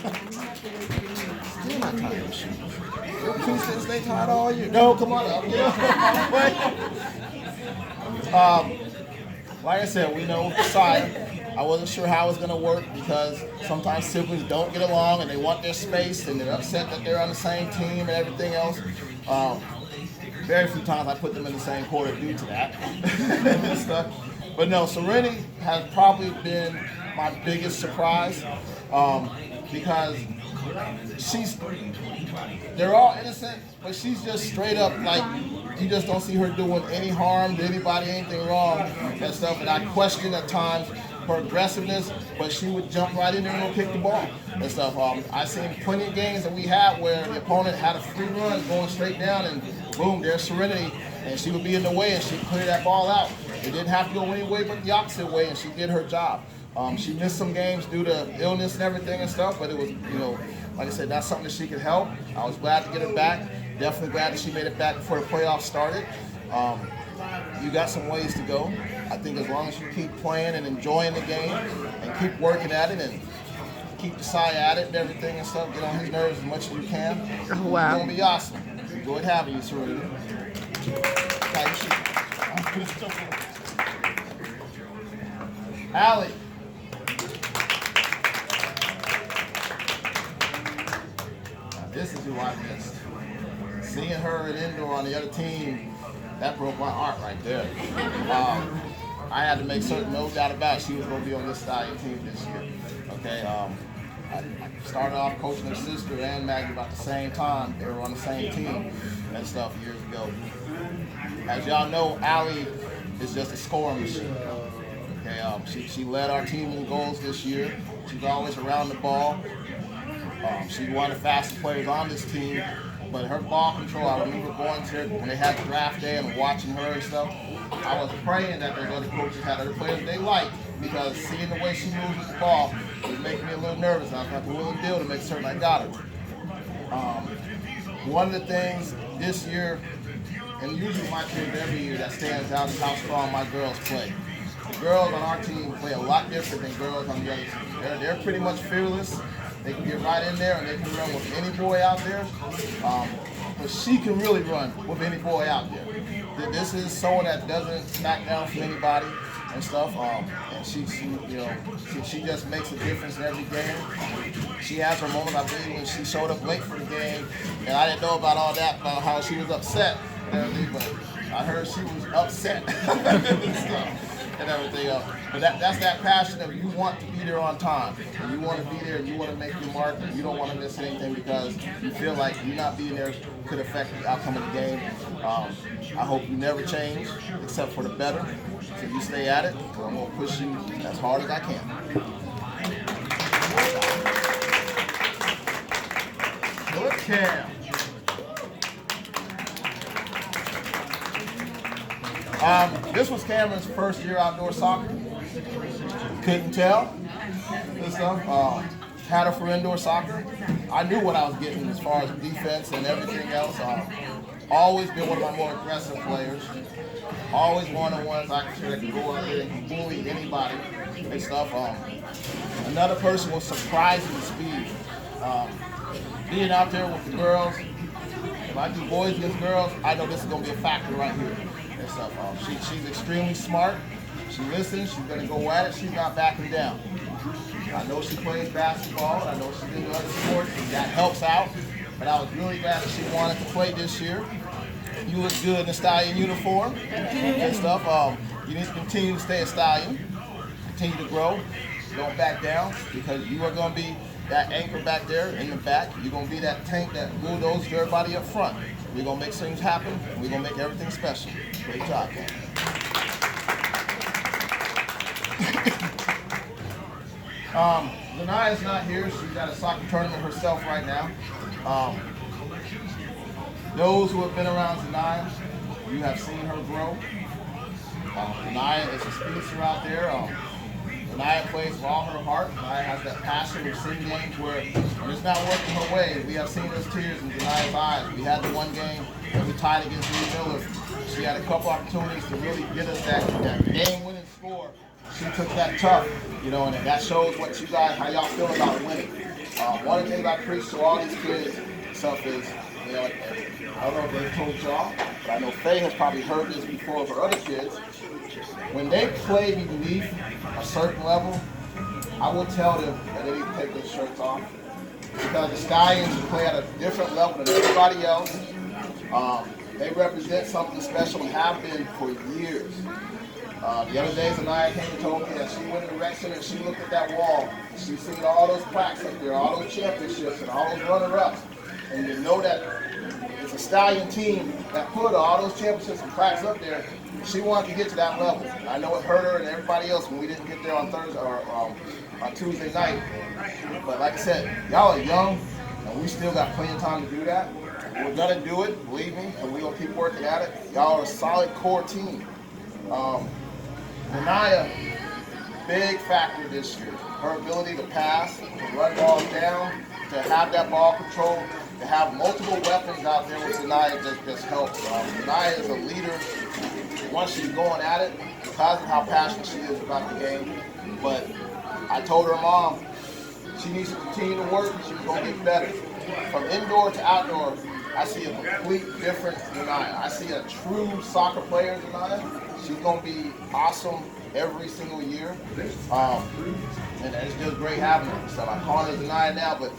Still not tired of shoes. Your kids didn't stay tired all year. No, come on up. Like I said, we know Josiah. I wasn't sure how it was going to work because sometimes siblings don't get along and they want their space and they're upset that they're on the same team and everything else. Very few times I put them in the same quarter due to that and stuff. But no, Serenity has probably been my biggest surprise because they're all innocent, but she's just straight up like, you just don't see her doing any harm to anybody, anything wrong and stuff. And I question at times her aggressiveness, but she would jump right in there and go kick the ball and stuff. I've seen plenty of games that we had where the opponent had a free run going straight down and boom, there's Serenity, and she would be in the way and she'd clear that ball out. It didn't have to go any way but the opposite way, and she did her job. She missed some games due to illness and everything and stuff, but it was, like I said, that's something that she could help. I was glad to get her back. Definitely glad that she made it back before the playoffs started. You got some ways to go. I think as long as you keep playing and enjoying the game and keep working at it and keep Josiah at it and everything and stuff, get on his nerves as much as you can. Oh, wow. It's going to be awesome. Enjoyed having you, Serenity. Allie. This is who I missed. Seeing her at indoor on the other team, that broke my heart right there. I had to make certain, no doubt about it, she was going to be on this Stallion team this year. Okay, I started off coaching her sister and Maggie about the same time. They were on the same team and stuff years ago. As y'all know, Allie is just a scoring machine. Okay, she led our team in goals this year. She's always around the ball. She's one of the fastest players on this team, but her ball control, I remember going to her when they had the draft day and watching her and stuff. I was praying that their other coaches had other players they liked, because seeing the way she moves with the ball was making me a little nervous. I was going to have to will and deal to make certain I got her. One of the things this year, and usually my team every year that stands out, is how strong my girls play. The girls on our team play a lot different than girls on the other team. They're pretty much fearless. They can get right in there and they can run with any boy out there. But she can really run with any boy out there. This is someone that doesn't back down from anybody and stuff. And she just makes a difference in every game. She has her moment, I believe, when she showed up late for the game, and I didn't know about all that, about how she was upset and everything, but I heard she was upset and everything else. But that's that passion of you want to be there on time. And you want to be there and you want to make your mark and you don't want to miss anything because you feel like you not being there could affect the outcome of the game. I hope you never change except for the better. So you stay at it. So I'm going to push you as hard as I can. Good Cam. This was Cameron's first year outdoor soccer. Couldn't tell this stuff. Had her for indoor soccer. I knew what I was getting as far as defense and everything else. Always been one of my more aggressive players. Always one-on-ones I could go out there and bully anybody and stuff. Another person was surprising speed. Being out there with the girls, if I do boys against girls, I know this is going to be a factor right here. And stuff. She's extremely smart. She listens. She's going to go at it. She's not backing down. I know she plays basketball. I know she's into other sports, and that helps out. But I was really glad that she wanted to play this year. You look good in the Stallion uniform and stuff. You need to continue to stay a Stallion. Continue to grow. Don't back down, because you are going to be that anchor back there in the back. You're going to be that tank that bulldozes everybody up front. We're going to make things happen. We're going to make everything special. Great job, man. Lanaya's not here. She's at a soccer tournament herself right now. Those who have been around Zanaya, you have seen her grow. Zanaya is a speedster out there. Zanaya plays with all her heart. Zanaya has that passion. We've seen games where when it's not working her way, we have seen those tears in Zanaya's eyes. We had the one game that we tied against Lee Miller. She had a couple opportunities to really get us that game-winning score. She took that tough, and that shows what you guys, how y'all feel about winning. One of the things I preach to all these kids stuff is, you know, I don't know if they've told y'all, but I know Faye has probably heard this before for other kids. When they play beneath a certain level, I will tell them that they need to take their shirts off, because the Stallions play at a different level than everybody else. They represent something special and have been for years. The other day, Zanaya came and told me that she went to the rec center and she looked at that wall. She seen all those plaques up there, all those championships and all those runner-ups. And you know that it's a Stallion team that put all those championships and plaques up there. She wanted to get to that level. I know it hurt her and everybody else when we didn't get there on Thursday or on Tuesday night. But like I said, y'all are young and we still got plenty of time to do that. We're gonna do it, believe me, and we're gonna keep working at it. Y'all are a solid core team. Zanaya, big factor this year. Her ability to pass, to run balls down, to have that ball control, to have multiple weapons out there with Zanaya just helps. Zanaya is a leader once she's going at it because of how passionate she is about the game. But I told her mom she needs to continue to work and she's going to get better. From indoor to outdoor, I see a complete different Zanaya. I see a true soccer player Zanaya. She's going to be awesome every single year. And it's just great having her. So I call her Zanaya now, but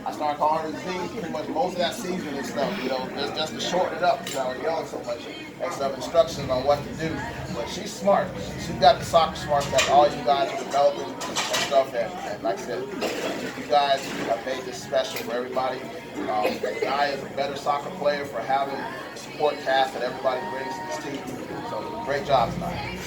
I started calling her Z pretty much most of that season and stuff, you know, just to shorten it up because I was yelling so much and stuff, instructions on what to do. But she's smart. She's got the soccer smarts that all you guys are developing and stuff. And like I said, you guys have made this special for everybody. Zanaya is a better soccer player for having the support cast that everybody brings to this team. So great job tonight.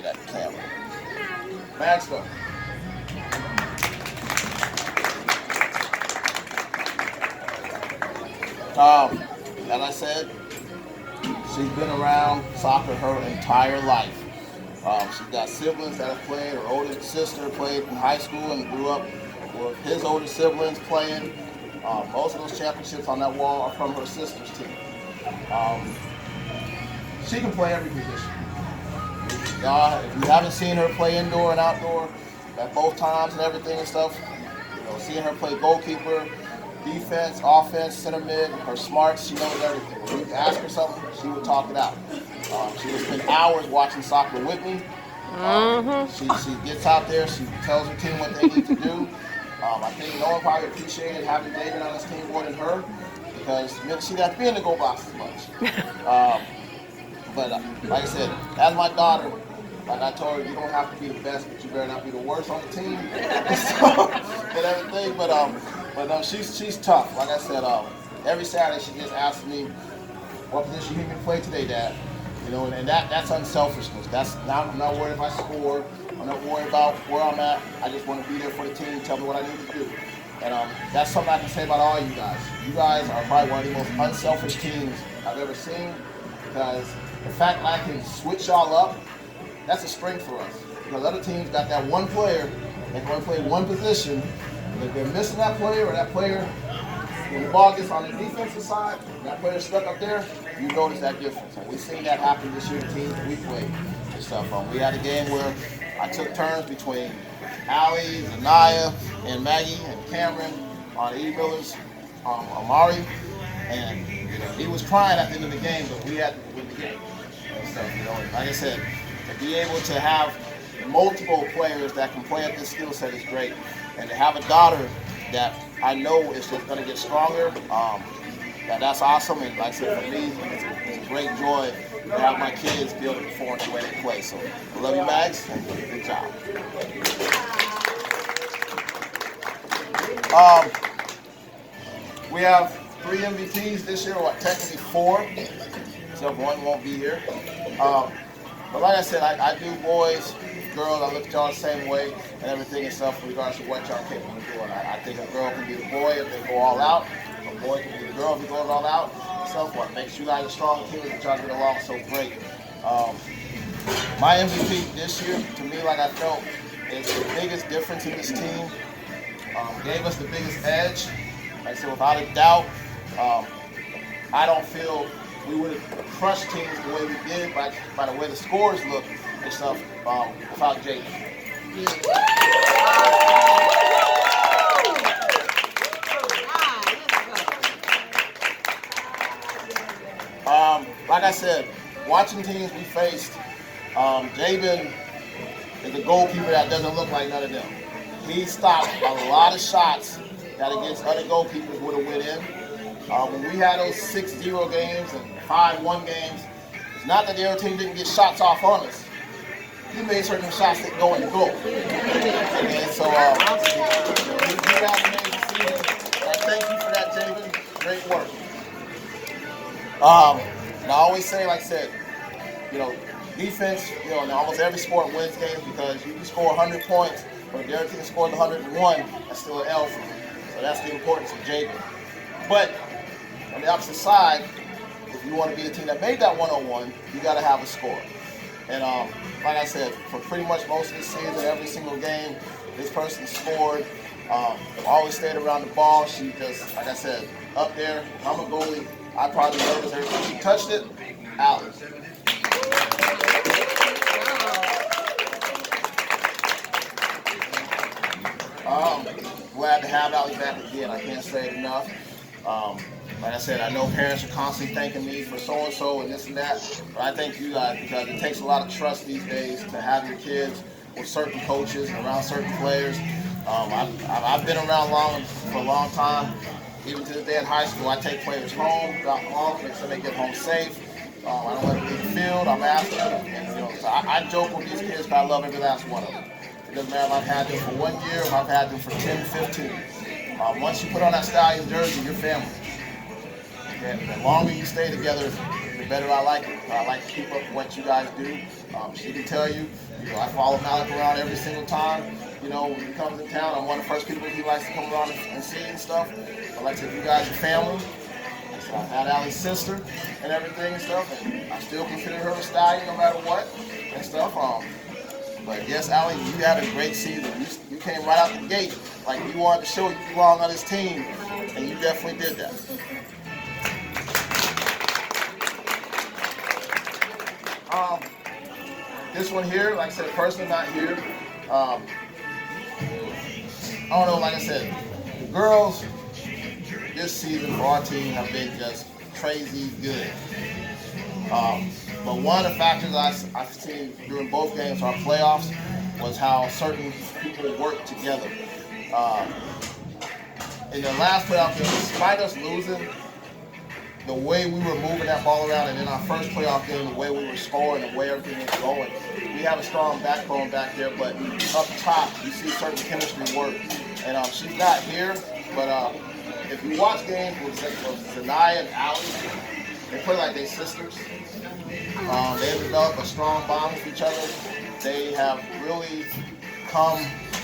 That camera. Maxwell. As I said, she's been around soccer her entire life. She's got siblings that have played. Her older sister played in high school and grew up with his older siblings playing. Most of those championships on that wall are from her sister's team. She can play every position. If you haven't seen her play indoor and outdoor at both times and everything and stuff, you know, seeing her play goalkeeper, defense, offense, center mid, her smarts, she knows everything. When you ask her something, she would talk it out. She would spend hours watching soccer with me. She gets out there, she tells her team what they need to do. I think no one probably appreciated having David on his team more than her because she didn't have to be in the goal box as much. But like I said, as my daughter, like I told her, you don't have to be the best, but you better not be the worst on the team. And everything. But she's tough. Like I said, every Saturday she just asks me, "What position you need me to play today, Dad?" You know, and that's unselfishness. I'm not worried if I score. I'm not worried about where I'm at. I just want to be there for the team. Tell me what I need to do. And that's something I can say about all you guys. You guys are probably one of the most unselfish teams I've ever seen because the fact that I can switch y'all up, that's a strength for us. Because other teams got that one player, they can only play one position, and if they're missing that player or that player, when the ball gets on the defensive side, and that player's stuck up there, you notice that difference. And we've seen that happen this year to teams that we played and stuff. We had a game where I took turns between Allie, Zanaya, and Maggie, and Cameron on E. Miller's Amari, and you know, he was crying at the end of the game, but we had to win the game. And stuff, you know, and like I said, to be able to have multiple players that can play at this skill set is great. And to have a daughter that I know is just going to get stronger, that's awesome. And like I said, for me, it's a great joy to have my kids be able to perform the way they play. So I love you, Mags, and good job. We have 3 MVPs this year, or technically 4, so one won't be here. But like I said, I do boys, girls, I look at y'all the same way and everything and stuff in regards to what y'all capable of doing. I think a girl can be the boy if they go all out. A boy can be the girl if he goes all out. And so what makes you guys a strong team that y'all get along so great. My MVP this year, to me, like I felt, is the biggest difference in this team. Gave us the biggest edge. Like I said, without a doubt, I don't feel we would have crushed teams the way we did by the way the scores look and stuff without Jaden. like I said, watching teams we faced, Jabin is a goalkeeper that doesn't look like none of them. He stopped a lot of shots that against other goalkeepers would have went in. When we had those 6-0 games and 5-1 games, it's not that the other team didn't get shots off on us. He made certain shots that go in the goal. And so, he had an amazing season. I thank you for that, Jabin. Great work. And I always say, like I said, defense, in almost every sport wins games because you can score 100 points, but if the other team scores 101, that's still an L for you. So that's the importance of Jabin. But on the opposite side, if you want to be the team that made that 101, you got to have a score. And like I said, for pretty much most of the season, every single game, this person scored. Always stayed around the ball. She just, like I said, up there. I'm a goalie. I probably noticed every time she touched it, Allie. Glad to have Allie back again. I can't say it enough. Like I said, I know parents are constantly thanking me for so-and-so and this and that, but I thank you guys because it takes a lot of trust these days to have your kids with certain coaches and around certain players. I've been around for a long time. Even to this day in high school, I take players home, drop them off, make sure they get home safe. I don't let them leave the field. I'm asking them. And, so I joke with these kids because I love every last one of them. It doesn't matter if I've had them for 1 year or if I've had them for 10, 15. Once you put on that Stallions jersey, you're family. And the longer you stay together, the better I like it. I like to keep up with what you guys do. She can tell you, I follow Malik around every single time. When he comes in town, I'm one of the first people he likes to come around and see and stuff. I like to say, you guys are family. So I had Allie's sister and everything and stuff, and I still consider her a Stallion no matter what and stuff. But yes, Allie, you had a great season. You came right out the gate like you wanted to show you belong on this team, and you definitely did that. This one here, like I said, personally not here. I don't know, like I said, the girls this season for our team have been just crazy good. But one of the factors I've seen during both games, our playoffs, was how certain people work together. In the last playoff game, despite us losing, the way we were moving that ball around, and in our first playoff game, the way we were scoring, the way everything was going, we have a strong backbone back there, but up top, you see certain chemistry work. And she's not here, but if you watch games with Zanaya and Allie, they play like they're sisters. They've developed a strong bond with each other. They have really come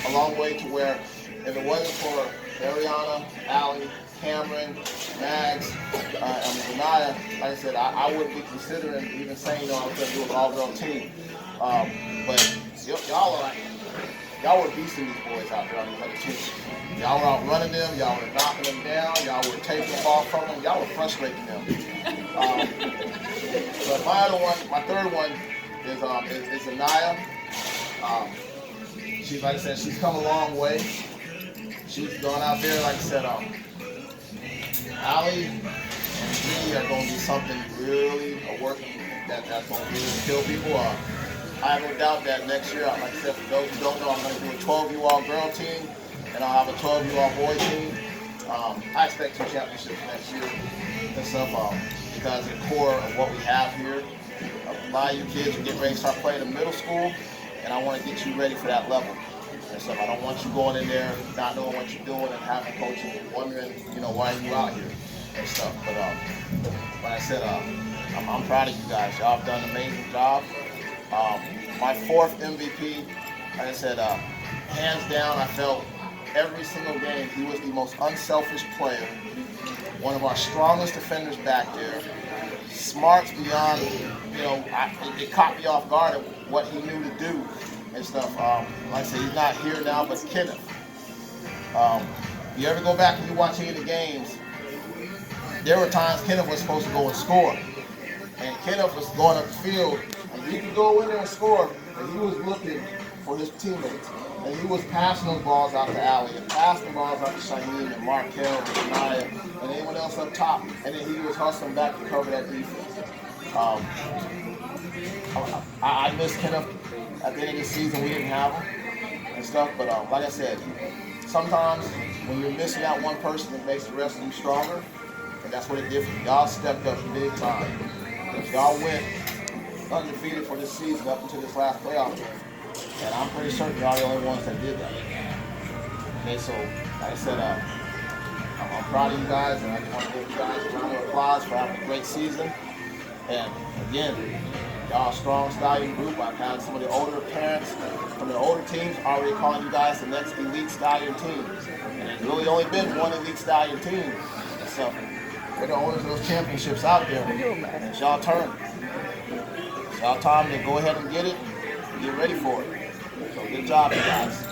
a long way to where if it wasn't for Ariana, Allie, Cameron, Mags, and Zanaya, like I said, I wouldn't be considering even saying, I was going to do an all-girl team. But y'all were beasting these boys out there on these other teams. Y'all were out running them, y'all were knocking them down, y'all were taking the ball from them, y'all were frustrating them. But my third one is Anaya. She's, like I said, she's come a long way. She's gone out there, like I said, Allie and me are going to do something really working that's going to really kill people. I have no doubt that next year, like I said, for those who don't know, I'm going to do a 12U all-girl team, and I'll have a 12U all-boy team. I expect 2 championships next year and stuff because of the core of what we have here. A lot of you kids are getting ready to start playing in middle school, and I want to get you ready for that level. And so I don't want you going in there not knowing what you're doing and having coaching and wondering, why are you out here and stuff. But like I said, I'm proud of you guys. Y'all have done an amazing job. My 4th MVP, like I said, hands down, I felt every single game he was the most unselfish player, one of our strongest defenders back there, smarts beyond, it caught me off guard at what he knew to do and stuff. Like I said, he's not here now, but Kenneth. If you ever go back and you watch any of the games, there were times Kenneth was supposed to go and score. And Kenneth was going up the field, and he could go in there and score, and he was looking for his teammates. And he was passing those balls out to Allie, and passing the balls out to Shaheem, and Markel, and Anaya, and anyone else up top. And then he was hustling back to cover that defense. Um, I miss Kenneth at the end of the season. We didn't have him and stuff, but like I said, sometimes when you're missing out one person, it makes the rest of you stronger, and that's what it did for me. Y'all stepped up big time. If y'all went undefeated for this season up until this last playoff game, and I'm pretty certain y'all the only ones that did that. Okay, so like I said, I'm proud of you guys, and I just want to give you guys a round of applause for having a great season. And again, y'all a strong Stallion group. I've had some of the older parents from the older teams already calling you guys the next elite Stallion team. And there's really only been one elite Stallion team. So we're the owners of those championships out there. And it's y'all turn. It's y'all time to go ahead and get it and get ready for it. So good job, you guys.